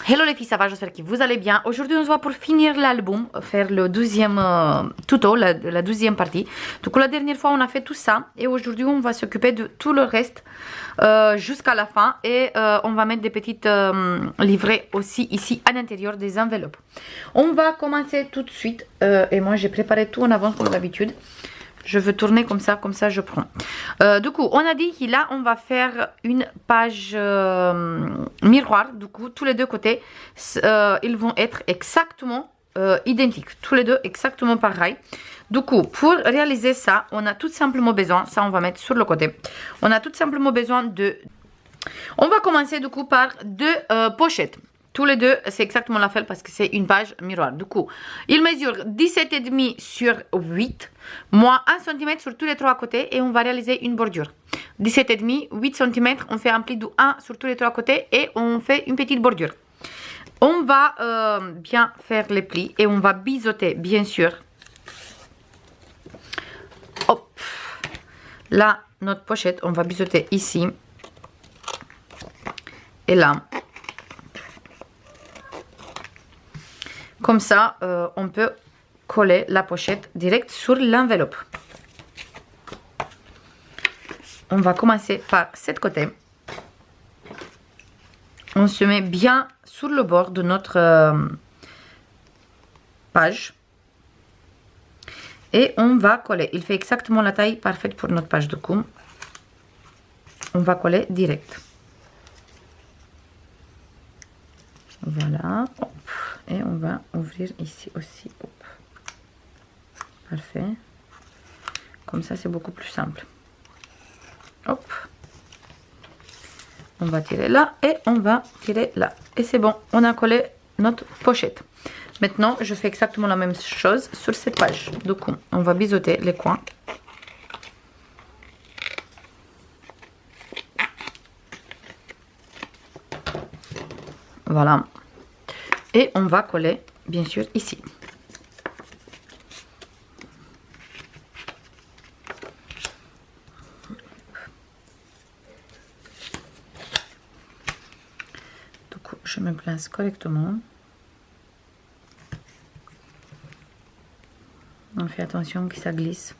Hello les filles, ça va, j'espère que vous allez bien. Aujourd'hui on se voit pour finir l'album, faire le 12e tuto, la 12e partie. Donc la dernière fois on a fait tout ça et aujourd'hui on va s'occuper de tout le reste jusqu'à la fin. Et on va mettre des petites livrets aussi ici à l'intérieur des enveloppes. On va commencer tout de suite et moi j'ai préparé tout en avance comme d'habitude. Je veux tourner comme ça je prends. Du coup, on a dit que là, on va faire une page miroir. Du coup, tous les deux côtés, ils vont être exactement identiques. Tous les deux exactement pareil. Du coup, pour réaliser ça, on a tout simplement besoin, ça on va mettre sur le côté. On a tout simplement besoin de... On va commencer du coup par deux pochettes. Tous les deux, c'est exactement la felle parce que c'est une page miroir. Du coup, il mesure 17,5 sur 8, moins 1 cm sur tous les trois côtés et on va réaliser une bordure. 17,5, 8 cm, on fait un pli de 1 sur tous les trois côtés et on fait une petite bordure. On va bien faire les plis et on va biseauter, bien sûr. Hop. Là, notre pochette, on va biseauter ici et là. Comme ça, on peut coller la pochette direct sur l'enveloppe. On va commencer par cet côté. On se met bien sur le bord de notre page. Et on va coller. Il fait exactement la taille parfaite pour notre page de coup. On va coller direct. Voilà. Hop. Et on va ouvrir ici aussi. Hop. Parfait. Comme ça, c'est beaucoup plus simple. Hop. On va tirer là et on va tirer là. Et c'est bon, on a collé notre pochette. Maintenant, je fais exactement la même chose sur cette page. Du coup, on va biseauter les coins. Voilà. Et on va coller, bien sûr, ici. Du coup, je me place correctement. On fait attention que ça glisse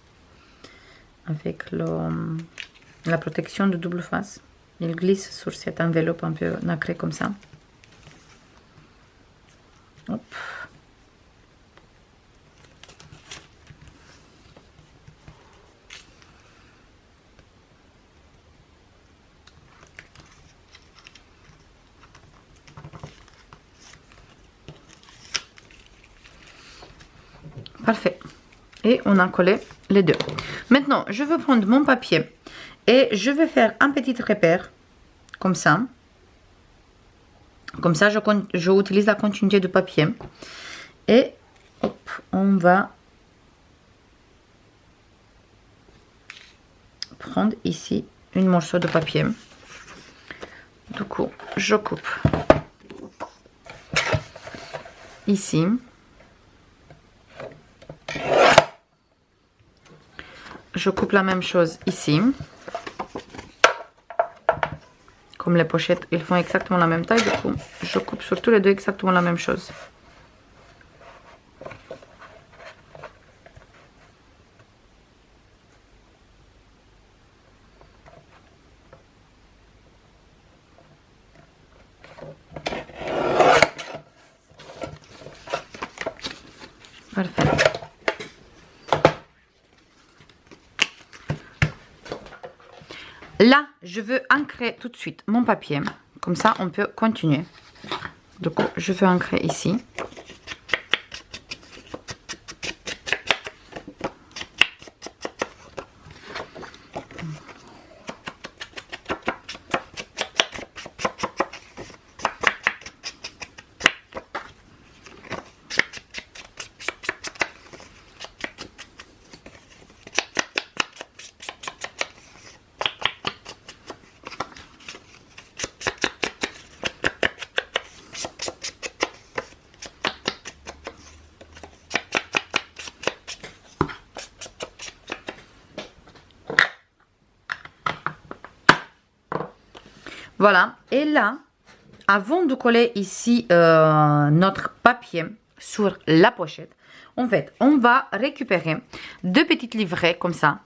avec la protection de double face. Il glisse sur cette enveloppe un peu nacrée comme ça. Hop. Parfait. Et on a collé les deux. Maintenant, je vais prendre mon papier et je vais faire un petit repère comme ça. Comme ça, je utilise la continuité du papier. Et hop, on va prendre ici un morceau de papier. Du coup, je coupe ici. Je coupe la même chose ici. Comme les pochettes, ils font exactement la même taille. Du coup, je coupe sur tous les deux exactement la même chose. Parfait. Là, je veux ancrer tout de suite mon papier. Comme ça, on peut continuer. Donc, je veux ancrer ici. Voilà. Et là, avant de coller ici notre papier sur la pochette, en fait, on va récupérer deux petites livrets comme ça,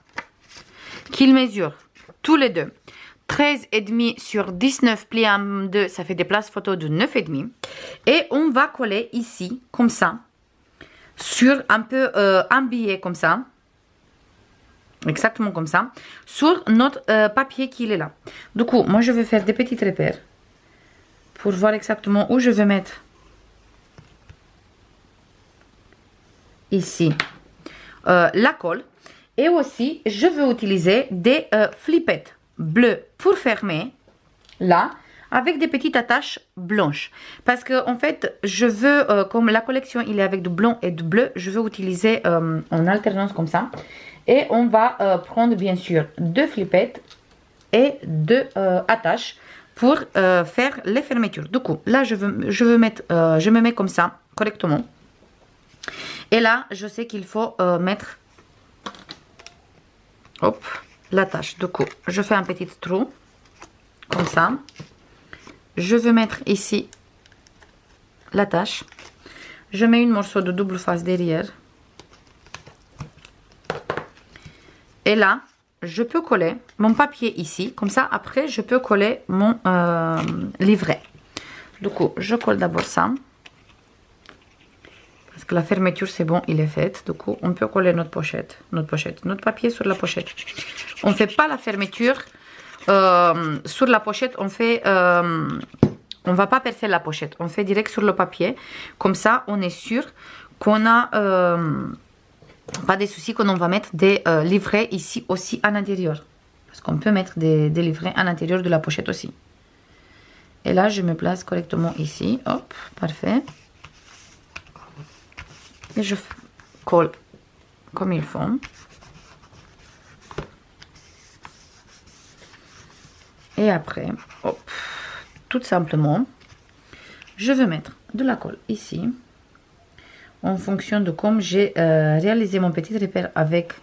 qu'ils mesurent tous les deux 13,5 sur 19 pliés en deux, ça fait des places photo de 9,5. Et on va coller ici, comme ça, sur un peu un billet comme ça, exactement comme ça, sur notre papier qui est là. Du coup, moi je vais faire des petits repères pour voir exactement où je vais mettre ici la colle. Et aussi, je vais utiliser des flippettes bleues pour fermer là, avec des petites attaches blanches. Parce que en fait, je veux, comme la collection il est avec du blanc et du bleu, je veux utiliser en alternance comme ça. Et on va prendre bien sûr deux flippettes et deux attaches pour faire les fermetures. Du coup, là je me mets comme ça correctement. Et là, je sais qu'il faut mettre hop, l'attache. Du coup, je fais un petit trou comme ça. Je vais mettre ici l'attache. Je mets une morceau de double face derrière. Et là, je peux coller mon papier ici. Comme ça, après, je peux coller mon livret. Du coup, je colle d'abord ça. Parce que la fermeture, c'est bon, il est fait. Du coup, on peut coller notre papier sur la pochette. On ne fait pas la fermeture sur la pochette. On va pas percer la pochette. On fait direct sur le papier. Comme ça, on est sûr qu'on a pas de soucis, qu'on va mettre des livrets ici aussi à l'intérieur. Parce qu'on peut mettre des livrets à l'intérieur de la pochette aussi. Et là, je me place correctement ici. Hop, parfait. Et je colle comme il faut. Et après, hop, tout simplement, je vais mettre de la colle ici. En fonction de comme j'ai réalisé mon petit repère avec,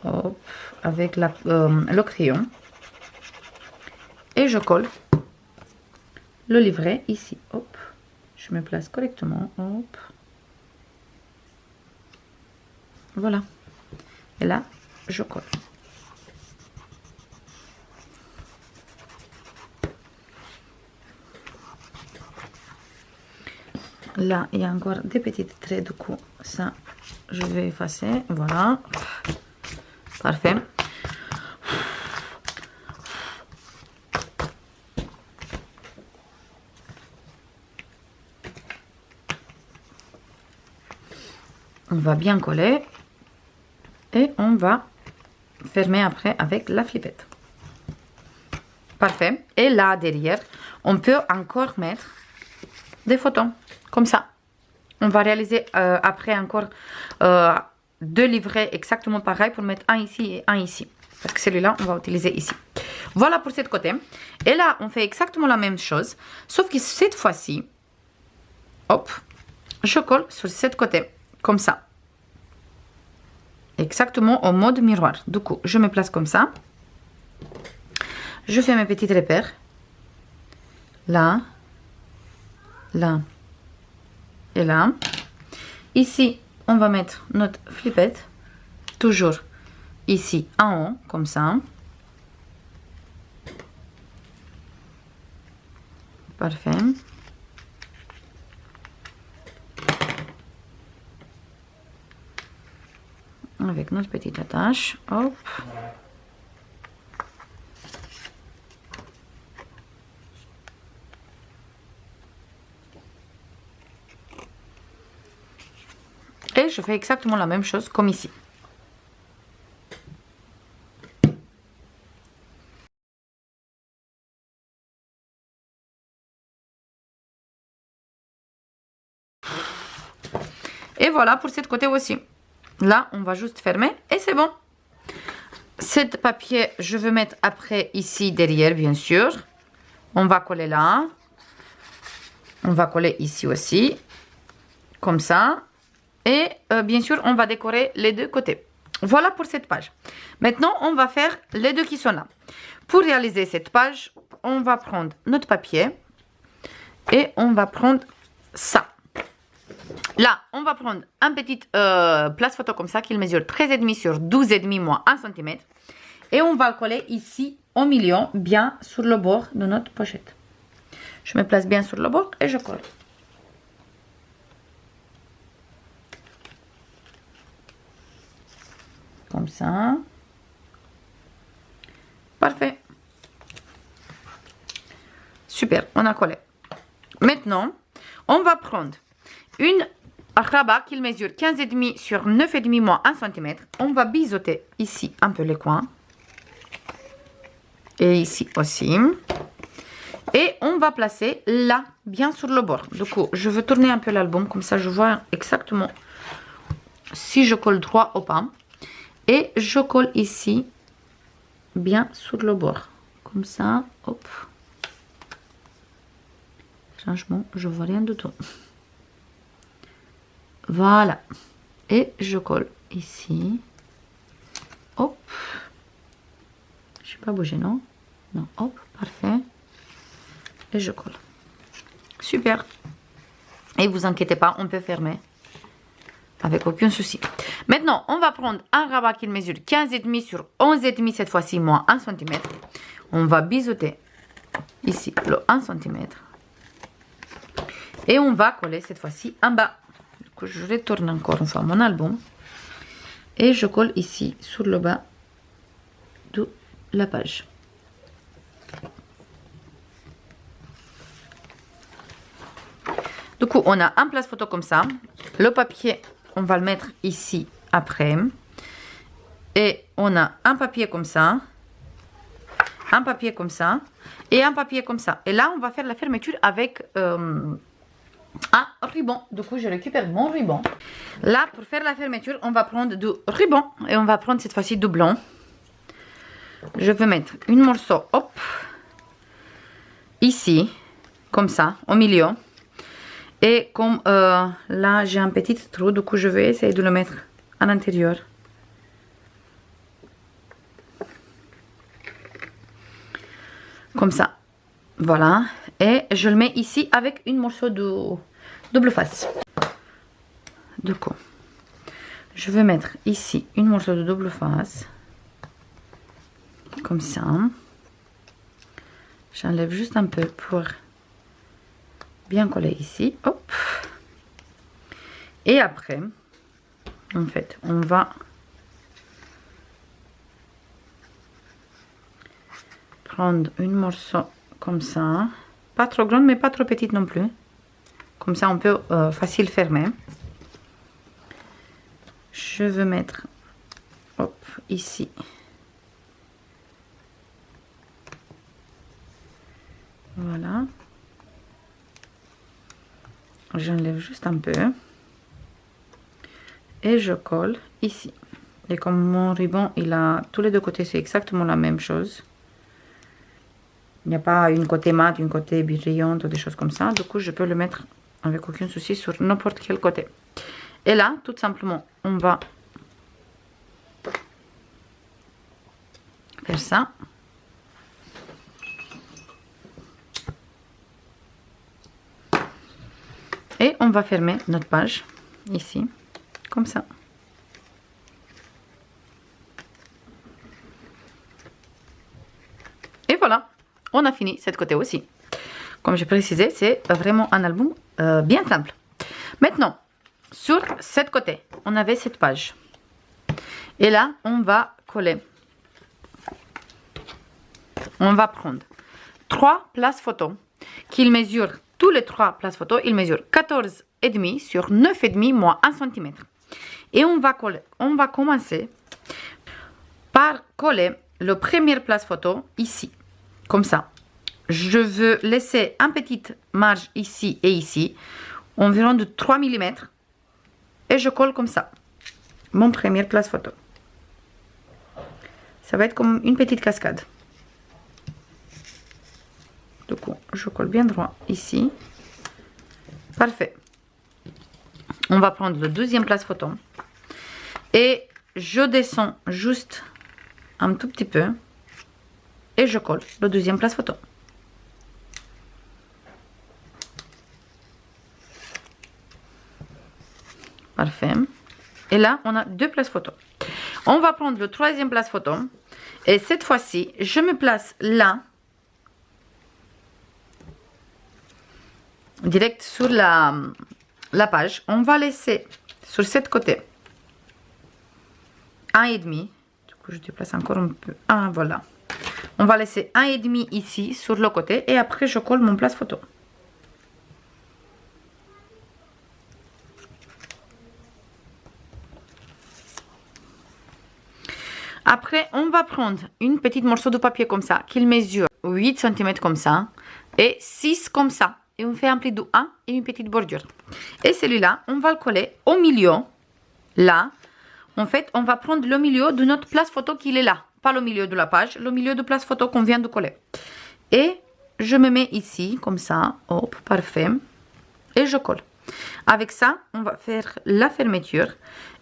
hop, avec le crayon. Et je colle le livret ici. Hop, je me place correctement. Hop. Voilà. Et là, je colle. Là, il y a encore des petits traits, du coup, ça, je vais effacer. Voilà. Parfait. On va bien coller. Et on va fermer après avec la flippette. Parfait. Et là, derrière, on peut encore mettre des photos. Comme ça. On va réaliser après encore deux livrets exactement pareil pour mettre un ici et un ici. Parce que celui-là, on va utiliser ici. Voilà pour cette côté. Et là, on fait exactement la même chose. Sauf que cette fois-ci, hop, je colle sur cette côté. Comme ça. Exactement en mode miroir. Du coup, je me place comme ça. Je fais mes petits repères. Là. Là. Et là. Ici, on va mettre notre flippette. Toujours ici en haut, comme ça. Parfait. Avec notre petite attache. Hop. Et je fais exactement la même chose comme ici. Et voilà pour cette côté aussi. Là, on va juste fermer et c'est bon. Cet papier, je vais mettre après ici derrière, bien sûr. On va coller là. On va coller ici aussi. Comme ça. Et bien sûr, on va décorer les deux côtés. Voilà pour cette page. Maintenant, on va faire les deux qui sont là. Pour réaliser cette page, on va prendre notre papier. Et on va prendre ça. Là, on va prendre un petit place photo comme ça, qui mesure 13,5 sur 12,5 moins 1 cm. Et on va le coller ici au milieu, bien sur le bord de notre pochette. Je me place bien sur le bord et je colle. Comme ça. Parfait. Super, on a collé. Maintenant, on va prendre une rabat qui mesure 15,5 sur 9,5 moins 1 cm. On va biseauter ici un peu les coins. Et ici aussi. Et on va placer là, bien sur le bord. Du coup, je veux tourner un peu l'album, comme ça je vois exactement si je colle droit ou pas. Et je colle ici, bien sur le bord. Comme ça, hop. Franchement, je vois rien du tout. Voilà. Et je colle ici. Hop. Je ne vais pas bouger, non? Non, hop, parfait. Et je colle. Super. Et vous inquiétez pas, on peut fermer. Avec aucun souci. Maintenant, on va prendre un rabat qui mesure 15,5 sur 11,5, cette fois-ci, moins 1 cm. On va biseauter ici le 1 cm. Et on va coller cette fois-ci en bas. Donc, je retourne encore une fois mon album. Et je colle ici sur le bas de la page. Du coup, on a un place photo comme ça. Le papier, on va le mettre ici après. Et on a un papier comme ça. Un papier comme ça. Et un papier comme ça. Et là, on va faire la fermeture avec un ruban. Du coup, je récupère mon ruban. Là, pour faire la fermeture, on va prendre du ruban. Et on va prendre cette fois-ci du blanc. Je vais mettre une morceau, hop, ici, comme ça, au milieu. Et comme là, j'ai un petit trou, du coup, je vais essayer de le mettre à l'intérieur. Comme ça. Voilà. Et je le mets ici avec une morceau de double face. Du coup, je vais mettre ici une morceau de double face. Comme ça. J'enlève juste un peu pour bien coller ici. Hop. Et après, en fait, on va prendre une morceau comme ça. Pas trop grande, mais pas trop petite non plus. Comme ça, on peut facile fermer. Je vais mettre, hop, ici. Voilà. J'enlève juste un peu. Et je colle ici. Et comme mon ruban, il a tous les deux côtés, c'est exactement la même chose. Il n'y a pas une côté mat, une côté brillante ou des choses comme ça. Du coup, je peux le mettre avec aucun souci sur n'importe quel côté. Et là, tout simplement, on va faire ça. Et on va fermer notre page ici, comme ça. Et voilà, on a fini cette côté aussi. Comme j'ai précisé, c'est vraiment un album bien simple. Maintenant, sur cette côté, on avait cette page. Et là, on va coller. On va prendre 3 places photos qui mesurent. Tous les 3 places photos, ils mesurent 14,5 sur 9,5 moins 1 cm. Et on va coller. On va commencer par coller la première place photo ici. Comme ça. Je veux laisser une petite marge ici et ici. Environ de 3 mm. Et je colle comme ça. Mon première place photo. Ça va être comme une petite cascade. Du coup, je colle bien droit ici. Parfait. On va prendre le deuxième place photo. Et je descends juste un tout petit peu. Et je colle le deuxième place photo. Parfait. Et là, on a 2 places photo. On va prendre le 3e place photo. Et cette fois-ci, je me place là. Direct sur la page. On va laisser sur cette côté 1,5. Du coup, je déplace encore un peu. Ah, voilà. On va laisser 1,5 ici sur le côté. Et après, je colle mon place photo. Après, on va prendre une petite morceau de papier comme ça, qu'il mesure 8 cm comme ça, et 6 comme ça. Et on fait un pli de 1 et une petite bordure. Et celui-là, on va le coller au milieu, là. En fait, on va prendre le milieu de notre place photo qu'il est là. Pas le milieu de la page, le milieu de place photo qu'on vient de coller. Et je me mets ici, comme ça. Hop, parfait. Et je colle. Avec ça, on va faire la fermeture.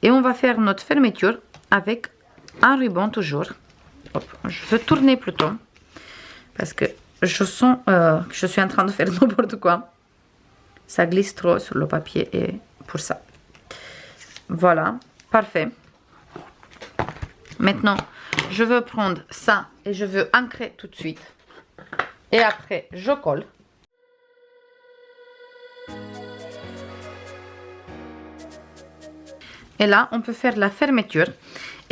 Et on va faire notre fermeture avec un ruban toujours. Hop, je veux tourner plutôt parce que je sens que je suis en train de faire n'importe quoi. Ça glisse trop sur le papier et pour ça. Voilà, parfait. Maintenant, je veux prendre ça et je veux ancrer tout de suite. Et après, je colle. Et là, on peut faire la fermeture.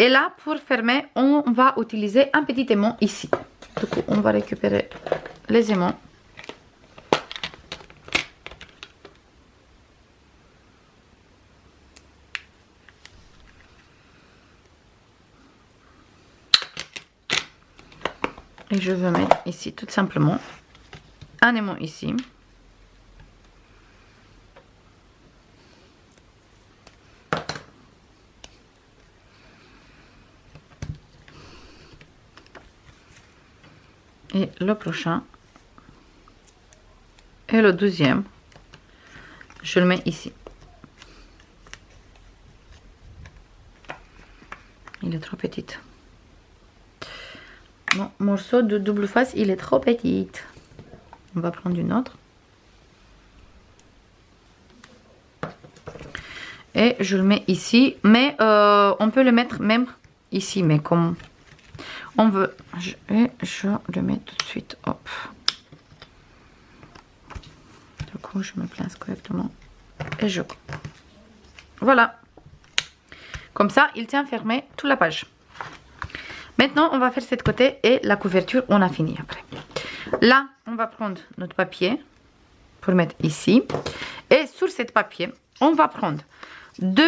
Et là, pour fermer, on va utiliser un petit aimant ici. Du coup, on va récupérer les aimants. Et je veux mettre ici, tout simplement, un aimant ici. Et le prochain. Et le 12e. Je le mets ici. Il est trop petit. Mon morceau de double face, il est trop petit. On va prendre une autre. Et je le mets ici. Mais on peut le mettre même ici. Mais comme on veut. Je le mets tout de suite. Hop. Du coup, je me place correctement. Et je... Voilà. Comme ça, il tient fermé toute la page. Maintenant, on va faire cette côté et la couverture, on a fini après. Là, on va prendre notre papier pour mettre ici. Et sur cet papier, on va prendre 2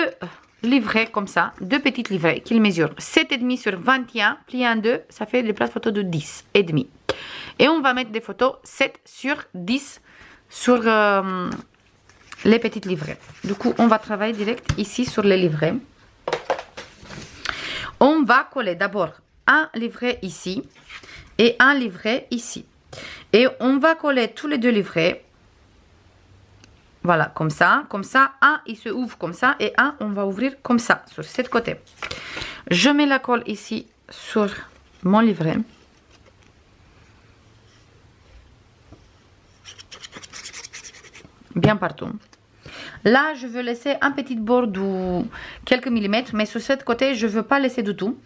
livrets comme ça, 2 petites livrets qui mesurent 7,5 sur 21, plié en 2, ça fait des places photos de 10,5. Et on va mettre des photos 7 sur 10 sur les petites livrets. Du coup, on va travailler direct ici sur les livrets. On va coller d'abord un livret ici et un livret ici. Et on va coller tous les 2 livrets. Voilà, comme ça. Comme ça, un, il se ouvre comme ça. Et un, on va ouvrir comme ça, sur cette côté. Je mets la colle ici sur mon livret. Bien partout. Là, je veux laisser un petit bord de quelques millimètres. Mais sur cette côté, je ne veux pas laisser du tout.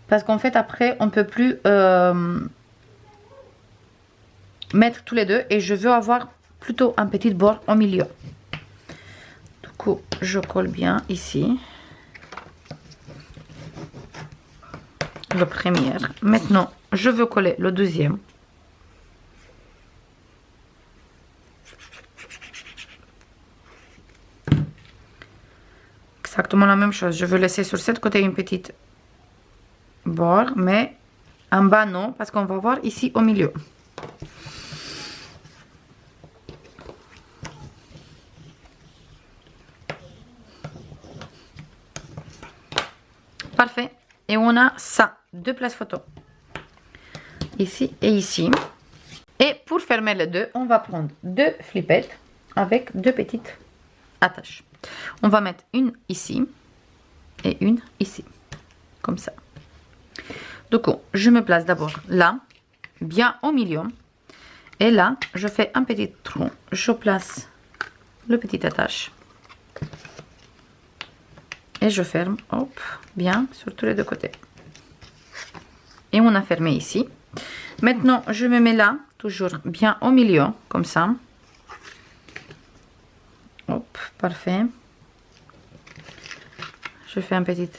Parce qu'en fait, après, on ne peut plus mettre tous les 2. Et je veux avoir plutôt un petit bord au milieu. Du coup, je colle bien ici. Le premier. Maintenant, je veux coller le 2e. Exactement la même chose. Je veux laisser sur cette côté une petite bord, mais en bas non, parce qu'on va voir ici au milieu. Parfait. Et on a ça, 2 places photo. Ici et ici. Et pour fermer les 2, on va prendre 2 flippettes avec 2 petites attaches. On va mettre une ici et une ici. Comme ça. Du coup, je me place d'abord là, bien au milieu. Et là, je fais un petit trou. Je place le petit attache. Et je ferme, hop, bien sur tous les deux côtés. Et on a fermé ici. Maintenant, je me mets là, toujours bien au milieu, comme ça. Hop, parfait. Je fais un petit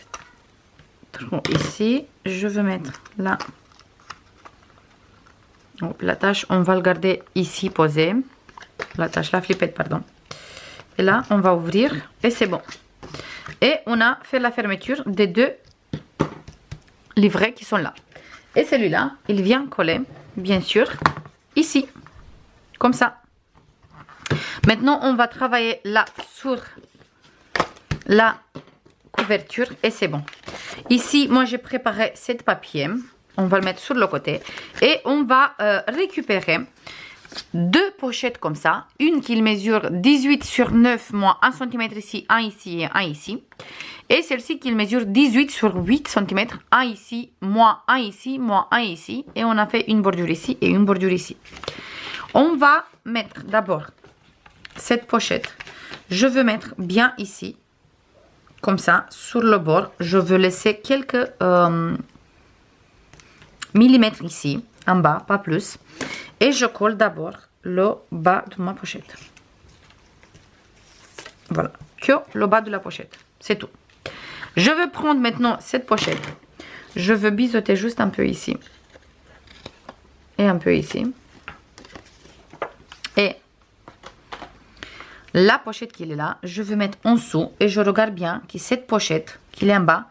trou ici. Je vais mettre là. Hop, l'attache, on va le garder ici posé. L'attache, la flippette, pardon. Et là, on va ouvrir et c'est bon. Et on a fait la fermeture des deux livrets qui sont là. Et celui-là, il vient coller, bien sûr, ici, comme ça. Maintenant, on va travailler là sur la couverture et c'est bon. Ici, moi, j'ai préparé cette papier. On va le mettre sur le côté et on va récupérer deux pochettes comme ça. Une qui mesure 18 sur 9, moins 1 cm ici, 1 ici et 1 ici. Et celle-ci qui mesure 18 sur 8 cm, 1 ici, moins 1 ici, moins 1 ici. Et on a fait une bordure ici et une bordure ici. On va mettre d'abord cette pochette. Je veux mettre bien ici, comme ça, sur le bord. Je veux laisser quelques millimètres ici, en bas, pas plus. Et je colle d'abord le bas de ma pochette. Voilà, que le bas de la pochette, c'est tout. Je vais prendre maintenant cette pochette. Je veux biseauter juste un peu ici. Et un peu ici. Et la pochette qui est là, je vais mettre en dessous. Et je regarde bien que cette pochette, qui est en bas,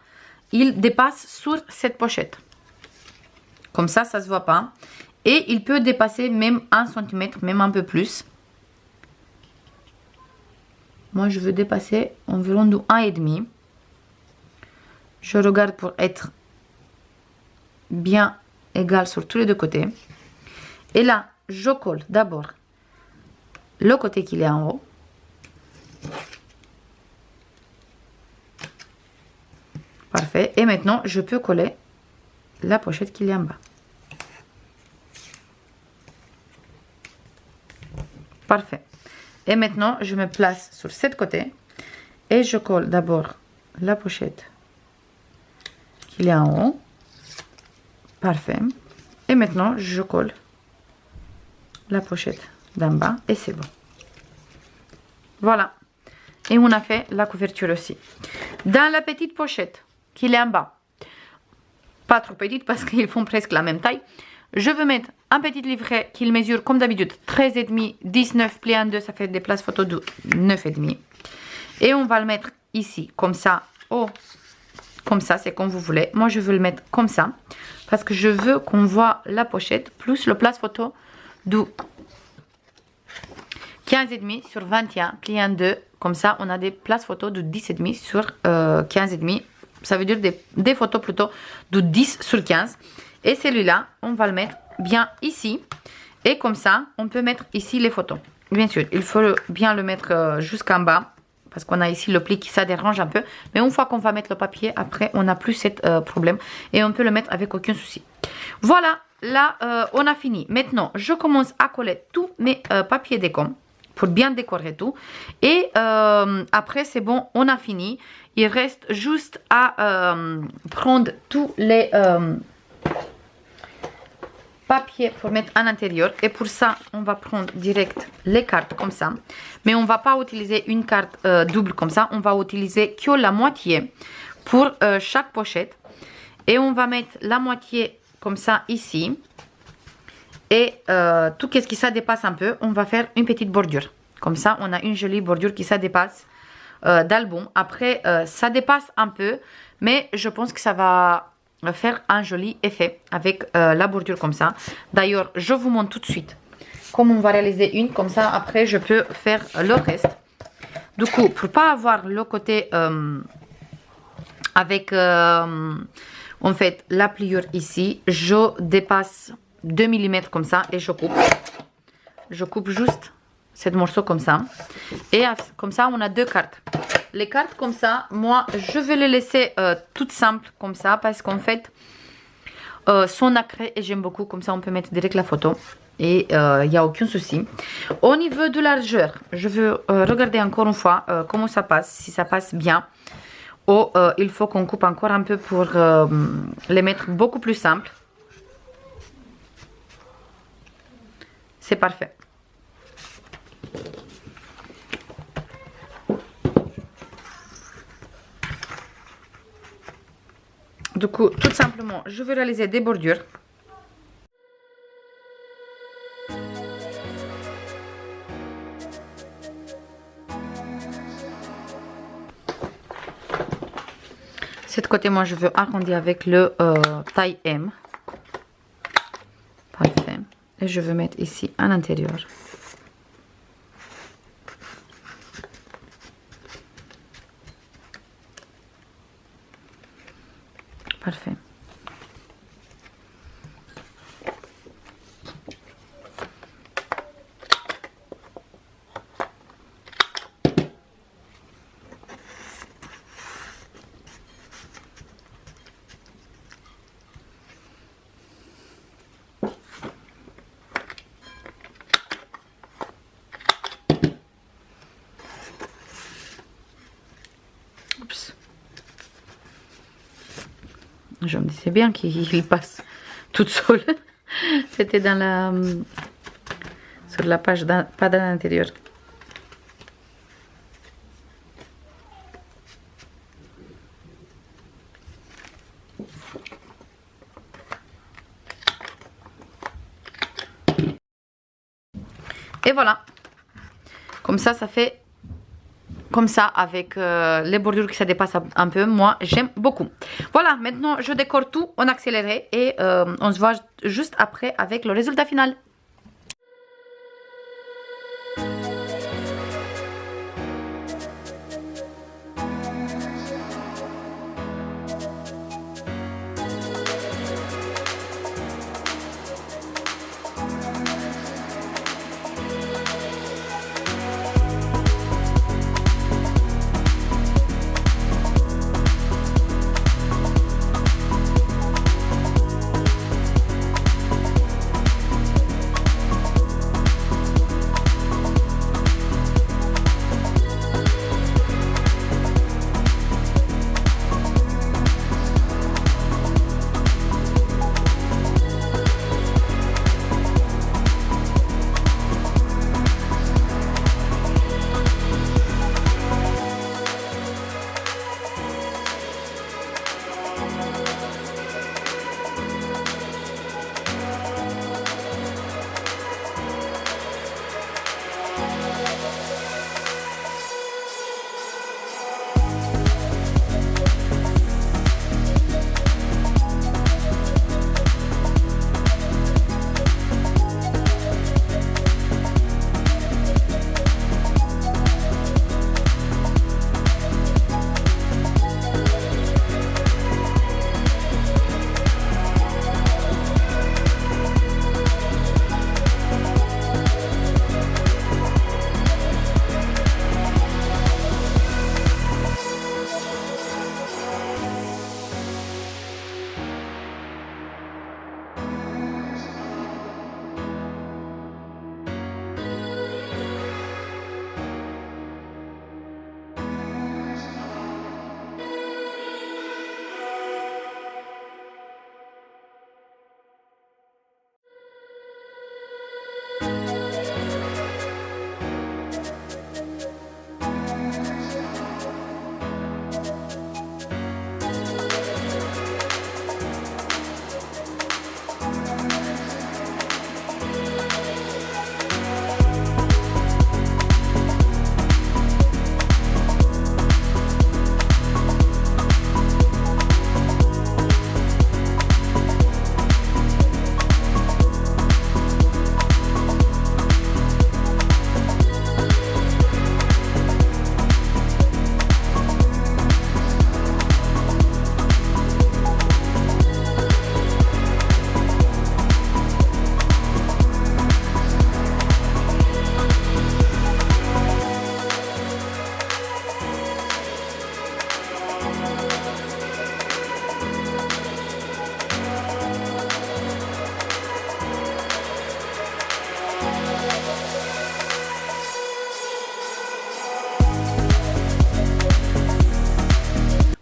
il dépasse sur cette pochette. Comme ça, ça ne se voit pas. Et il peut dépasser même 1 cm, même un peu plus. Moi, je veux dépasser environ de 1,5. Je regarde pour être bien égal sur tous les deux côtés. Et là, je colle d'abord le côté qui est en haut. Parfait. Et maintenant, je peux coller la pochette qui est en bas. Parfait. Et maintenant, je me place sur ce côté et je colle d'abord la pochette qui est en haut. Parfait. Et maintenant, je colle la pochette d'en bas et c'est bon. Voilà. Et on a fait la couverture aussi. Dans la petite pochette qui est en bas, pas trop petite parce qu'ils font presque la même taille, je veux mettre un petit livret qui mesure comme d'habitude 13,5, 19 plié en 2, ça fait des places photo de 9,5. Et on va le mettre ici, comme ça, oh, comme ça, c'est comme vous voulez. Moi, je veux le mettre comme ça, parce que je veux qu'on voit la pochette, plus le place photo de 15,5 sur 21, plié en 2. Comme ça, on a des places photo de 10,5 sur 15,5. Ça veut dire des photos plutôt de 10 sur 15. Et celui-là, on va le mettre bien ici. Et comme ça, on peut mettre ici les photos. Bien sûr, il faut bien le mettre jusqu'en bas. Parce qu'on a ici le pli qui ça dérange un peu. Mais une fois qu'on va mettre le papier, après, on n'a plus ce problème. Et on peut le mettre avec aucun souci. Voilà, là, on a fini. Maintenant, je commence à coller tous mes papiers déco pour bien décorer tout. Et après, c'est bon, on a fini. Il reste juste à prendre tous les papiers pour mettre à l'intérieur. Et pour ça, on va prendre direct les cartes comme ça. Mais on ne va pas utiliser une carte double comme ça. On va utiliser que la moitié pour chaque pochette. Et on va mettre la moitié comme ça ici. Et tout ce qui ça dépasse un peu, on va faire une petite bordure. Comme ça, on a une jolie bordure qui ça dépasse d'album. Après, ça dépasse un peu, mais je pense que ça va faire un joli effet avec la bordure comme ça. D'ailleurs, je vous montre tout de suite comment on va réaliser une. Comme ça, après, je peux faire le reste. Du coup, pour pas avoir le côté avec en fait la pliure ici, je dépasse 2 mm comme ça et je coupe. Je coupe juste ce morceau comme ça. Et comme ça, on a deux cartes. Les cartes comme ça, moi, je vais les laisser toutes simples comme ça parce qu'en fait, sont nacrées et j'aime beaucoup. Comme ça, on peut mettre direct la photo et il n'y a aucun souci. Au niveau de largeur, je veux regarder encore une fois comment ça passe, si ça passe bien. ou il faut qu'on coupe encore un peu pour les mettre beaucoup plus simples. C'est parfait. Du coup, tout simplement, je vais réaliser des bordures. Cette côté, moi, je veux arrondir avec le taille M. Parfait. Et je veux mettre ici à l'intérieur. Parfait. Oups. Je me disais bien qu'il passe toute seule. C'était dans la sur la page, pas dans l'intérieur. Et voilà. Comme ça fait comme ça avec les bordures qui se dépassent un peu. Moi, j'aime beaucoup. Voilà, maintenant, je décore tout en accéléré et on se voit juste après avec le résultat final.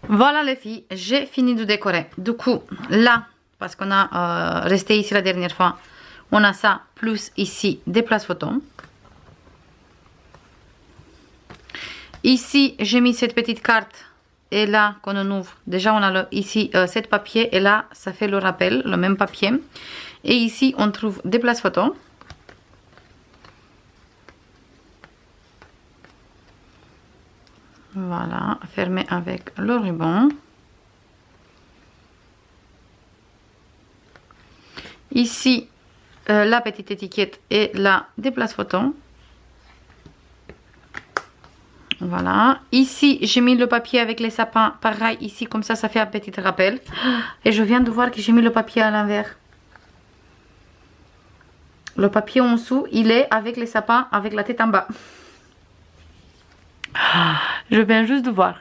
Voilà les filles, j'ai fini de décorer. Du coup, là, parce qu'on a resté ici la dernière fois, on a ça, plus ici des places photos. Ici, j'ai mis cette petite carte. Et là, quand on ouvre, déjà on a ici 7 papiers. Et là, ça fait le rappel, le même papier. Et ici, on trouve des places photos. Voilà, fermé avec le ruban. Ici, la petite étiquette et là, des places photos. Voilà. Ici, j'ai mis le papier avec les sapins. Pareil, ici, comme ça fait un petit rappel. Et je viens de voir que j'ai mis le papier à l'envers. Le papier en dessous, il est avec les sapins, avec la tête en bas. Je viens juste de voir.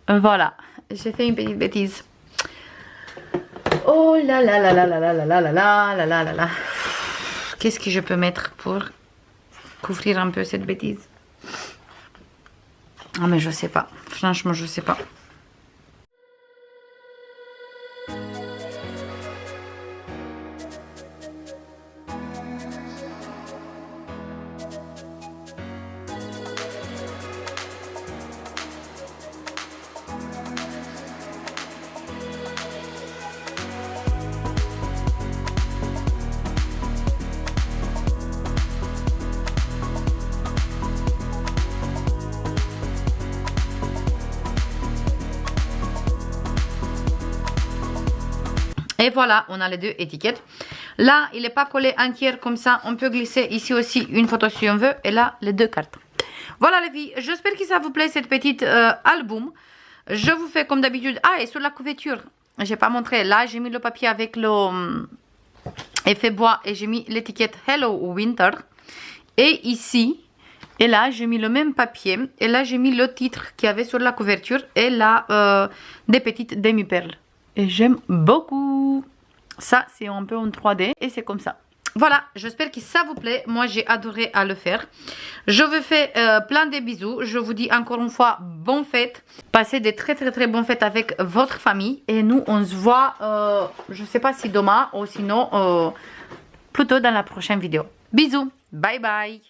Voilà. J'ai fait une petite bêtise. Oh là là là là là là là là là là là là là là. Qu'est-ce que je peux mettre pour couvrir un peu cette bêtise? Ah mais je sais pas. Franchement, je sais pas. Et voilà, on a les deux étiquettes. Là, il n'est pas collé entière comme ça. On peut glisser ici aussi une photo si on veut. Et là, les deux cartes. Voilà les filles, j'espère que ça vous plaît cette petite album. Je vous fais comme d'habitude. Ah, et sur la couverture, j'ai pas montré. Là, j'ai mis le papier avec le effet bois et j'ai mis l'étiquette Hello Winter. Et ici, et là, j'ai mis le même papier. Et là, j'ai mis le titre qu'il y avait sur la couverture. Et là, des petites demi-perles. Et j'aime beaucoup. Ça, c'est un peu en 3D et c'est comme ça. Voilà, j'espère que ça vous plaît. Moi, j'ai adoré à le faire. Je vous fais plein de bisous. Je vous dis encore une fois, bonne fête. Passez des très bonnes fêtes avec votre famille. Et nous, on se voit, je ne sais pas si demain ou sinon, plutôt dans la prochaine vidéo. Bisous, bye bye.